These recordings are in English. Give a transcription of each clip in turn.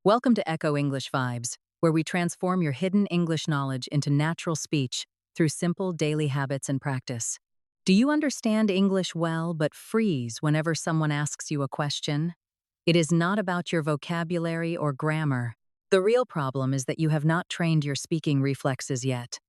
Welcome to Echo English Vibes, where we transform your hidden English knowledge into natural speech through simple daily habits and practice. Do you understand English well but freeze whenever someone asks you a question? It is not about your vocabulary or grammar. The real problem is that you have not trained your speaking reflexes yet.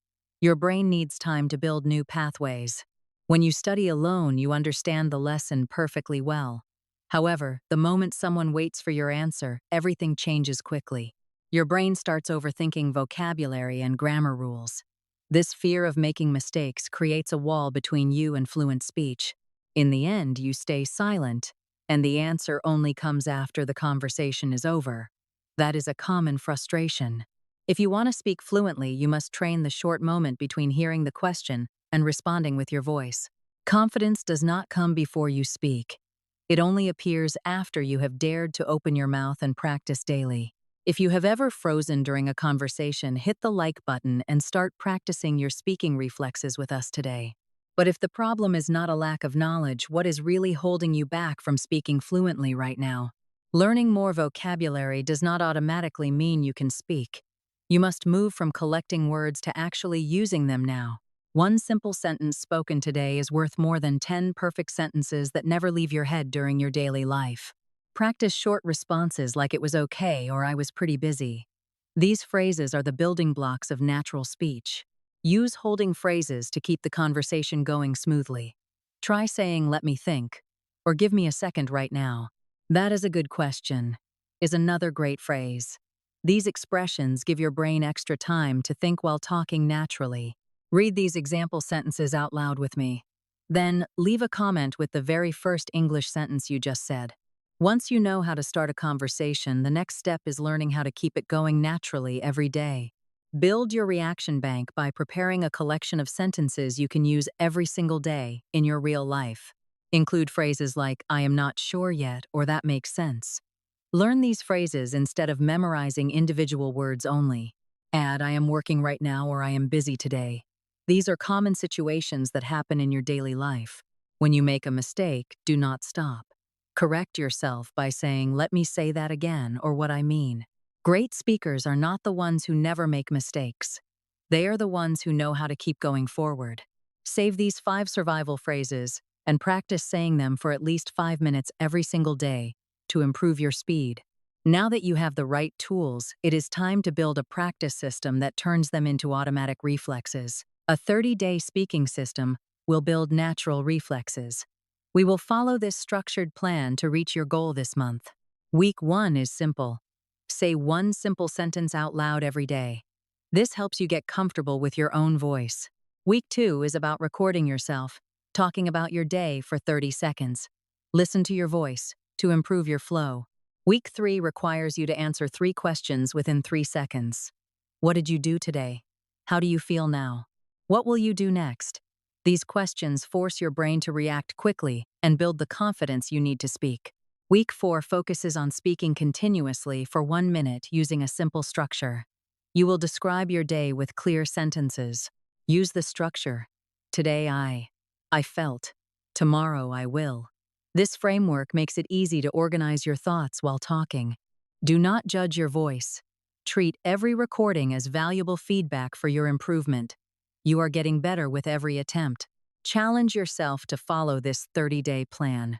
Your brain needs time to build new pathways. When you study alone, you understand the lesson perfectly well. However, the moment someone waits for your answer, everything changes quickly. Your brain starts overthinking vocabulary and grammar rules. This fear of making mistakes creates a wall between you and fluent speech. In the end, you stay silent, and the answer only comes after the conversation is over. That is a common frustration. If you want to speak fluently, you must train the short moment between hearing the question and responding with your voice. Confidence does not come before you speak. It only appears after you have dared to open your mouth and practice daily. If you have ever frozen during a conversation, hit the like button and start practicing your speaking reflexes with us today. But if the problem is not a lack of knowledge, what is really holding you back from speaking fluently right now? Learning more vocabulary does not automatically mean you can speak. You must move from collecting words to actually using them now. One simple sentence spoken today is worth more than 10 perfect sentences that never leave your head during your daily life. Practice short responses like "it was okay" or "I was pretty busy." These phrases are the building blocks of natural speech. Use holding phrases to keep the conversation going smoothly. Try saying "let me think" or "give me a second right now." "That is a good question" is another great phrase. These expressions give your brain extra time to think while talking naturally. Read these example sentences out loud with me. Then, leave a comment with the very first English sentence you just said. Once you know how to start a conversation, the next step is learning how to keep it going naturally every day. Build your reaction bank by preparing a collection of sentences you can use every single day in your real life. Include phrases like "I am not sure yet" or "that makes sense." Learn these phrases instead of memorizing individual words only. Add "I am working right now" or "I am busy today." These are common situations that happen in your daily life. When you make a mistake, do not stop. Correct yourself by saying "let me say that again" or "what I mean." Great speakers are not the ones who never make mistakes. They are the ones who know how to keep going forward. Save these 5 survival phrases and practice saying them for at least 5 minutes every single day to improve your speed. Now that you have the right tools, it is time to build a practice system that turns them into automatic reflexes. A 30-day speaking system will build natural reflexes. We will follow this structured plan to reach your goal this month. Week 1 is simple. Say one simple sentence out loud every day. This helps you get comfortable with your own voice. Week 2 is about recording yourself, talking about your day for 30 seconds. Listen to your voice to improve your flow. Week 3 requires you to answer 3 questions within 3 seconds. What did you do today? How do you feel now? What will you do next? These questions force your brain to react quickly and build the confidence you need to speak. Week 4 focuses on speaking continuously for 1 minute using a simple structure. You will describe your day with clear sentences. Use the structure. Today I felt. Tomorrow I will. This framework makes it easy to organize your thoughts while talking. Do not judge your voice. Treat every recording as valuable feedback for your improvement. You are getting better with every attempt. Challenge yourself to follow this 30-day plan.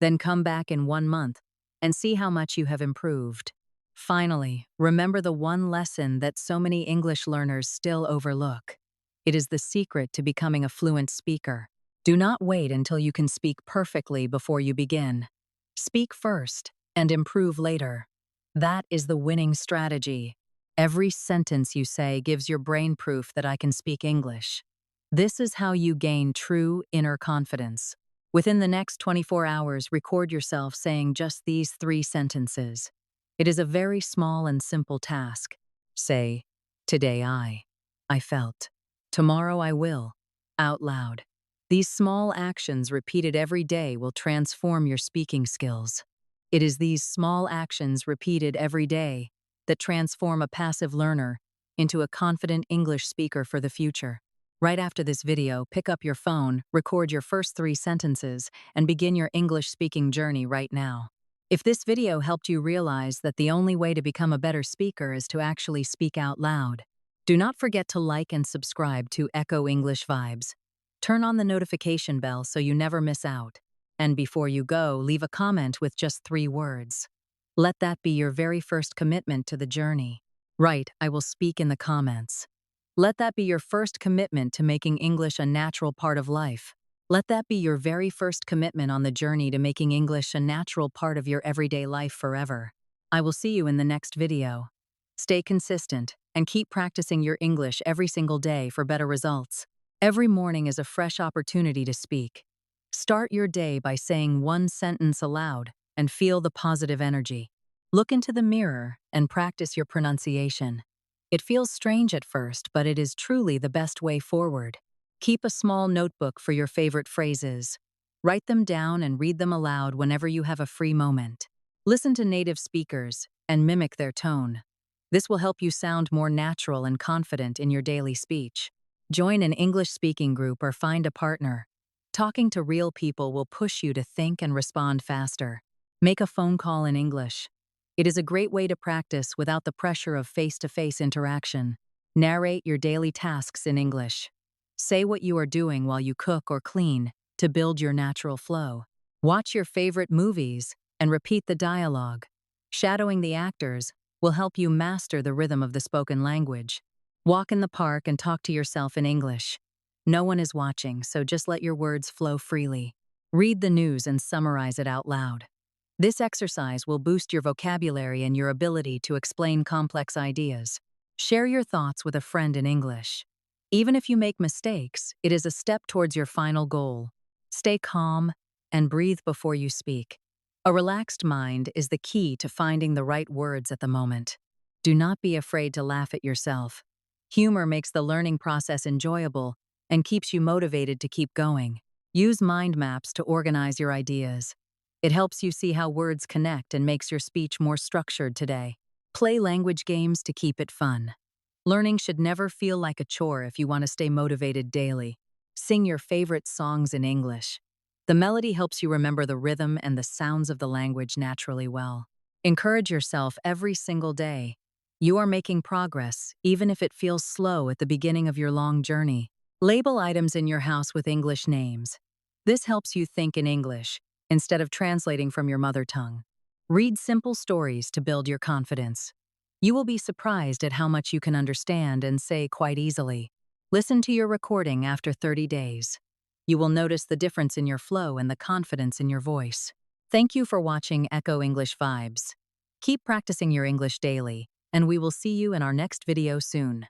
Then come back in 1 month and see how much you have improved. Finally, remember the one lesson that so many English learners still overlook. It is the secret to becoming a fluent speaker. Do not wait until you can speak perfectly before you begin. Speak first and improve later. That is the winning strategy. Every sentence you say gives your brain proof that I can speak English. This is how you gain true inner confidence. Within the next 24 hours, record yourself saying just these 3 sentences. It is a very small and simple task. Say, "Today I felt. Tomorrow I will," out loud. These small actions repeated every day will transform your speaking skills. It is these small actions repeated every day that transform a passive learner into a confident English speaker for the future. Right after this video, pick up your phone, record your first 3 sentences, and begin your English speaking journey right now. If this video helped you realize that the only way to become a better speaker is to actually speak out loud, do not forget to like and subscribe to Echo English Vibes. Turn on the notification bell so you never miss out. And before you go, leave a comment with just 3 words. Let that be your very first commitment to the journey. Right, I will speak in the comments. Let that be your first commitment to making English a natural part of life. Let that be your very first commitment on the journey to making English a natural part of your everyday life forever. I will see you in the next video. Stay consistent and keep practicing your English every single day for better results. Every morning is a fresh opportunity to speak. Start your day by saying 1 sentence aloud and feel the positive energy. Look into the mirror and practice your pronunciation. It feels strange at first, but it is truly the best way forward. Keep a small notebook for your favorite phrases. Write them down and read them aloud whenever you have a free moment. Listen to native speakers and mimic their tone. This will help you sound more natural and confident in your daily speech. Join an English-speaking group or find a partner. Talking to real people will push you to think and respond faster. Make a phone call in English. It is a great way to practice without the pressure of face-to-face interaction. Narrate your daily tasks in English. Say what you are doing while you cook or clean to build your natural flow. Watch your favorite movies and repeat the dialogue. Shadowing the actors will help you master the rhythm of the spoken language. Walk in the park and talk to yourself in English. No one is watching, so just let your words flow freely. Read the news and summarize it out loud. This exercise will boost your vocabulary and your ability to explain complex ideas. Share your thoughts with a friend in English. Even if you make mistakes, it is a step towards your final goal. Stay calm and breathe before you speak. A relaxed mind is the key to finding the right words at the moment. Do not be afraid to laugh at yourself. Humor makes the learning process enjoyable and keeps you motivated to keep going. Use mind maps to organize your ideas. It helps you see how words connect and makes your speech more structured today. Play language games to keep it fun. Learning should never feel like a chore if you want to stay motivated daily. Sing your favorite songs in English. The melody helps you remember the rhythm and the sounds of the language naturally well. Encourage yourself every single day. You are making progress, even if it feels slow at the beginning of your long journey. Label items in your house with English names. This helps you think in English instead of translating from your mother tongue. Read simple stories to build your confidence. You will be surprised at how much you can understand and say quite easily. Listen to your recording after 30 days. You will notice the difference in your flow and the confidence in your voice. Thank you for watching Echo English Vibes. Keep practicing your English daily, and we will see you in our next video soon.